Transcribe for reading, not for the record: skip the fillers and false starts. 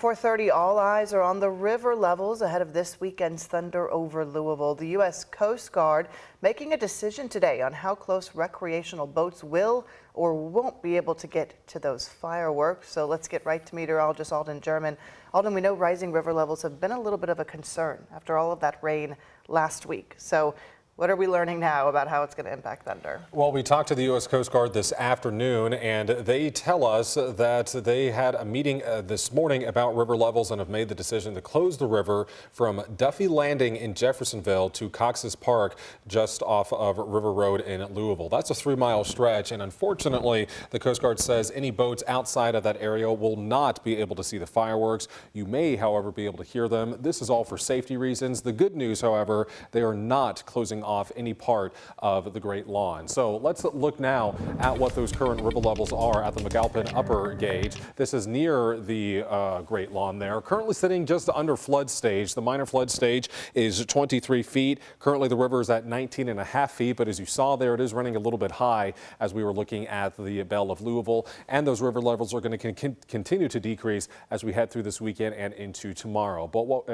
4:30, all eyes are on the river levels ahead of this weekend's Thunder Over Louisville. The U.S. Coast Guard making a decision today on how close recreational boats will or won't be able to get to those fireworks. So let's get right to meteorologist Alden German. Alden, we know rising river levels have been a little bit of a concern after all of that rain last week. So what are we learning now about how it's going to impact Thunder? Well, we talked to the U.S. Coast Guard this afternoon, and they tell us that they had a meeting this morning about river levels and have made the decision to close the river from Duffy Landing in Jeffersonville to Cox's Park just off of River Road in Louisville. That's a 3-mile stretch, and unfortunately, the Coast Guard says any boats outside of that area will not be able to see the fireworks. You may, however, be able to hear them. This is all for safety reasons. The good news, however, they are not closing off any part of the Great Lawn. So let's look now at what those current river levels are at the McAlpin upper gauge. This is near the Great Lawn there. Currently sitting just under flood stage. The minor flood stage is 23 feet. Currently the river is at 19.5 feet, but as you saw there, it is running a little bit high as we were looking at the Belle of Louisville, and those river levels are going to continue to decrease as we head through this weekend and into tomorrow. But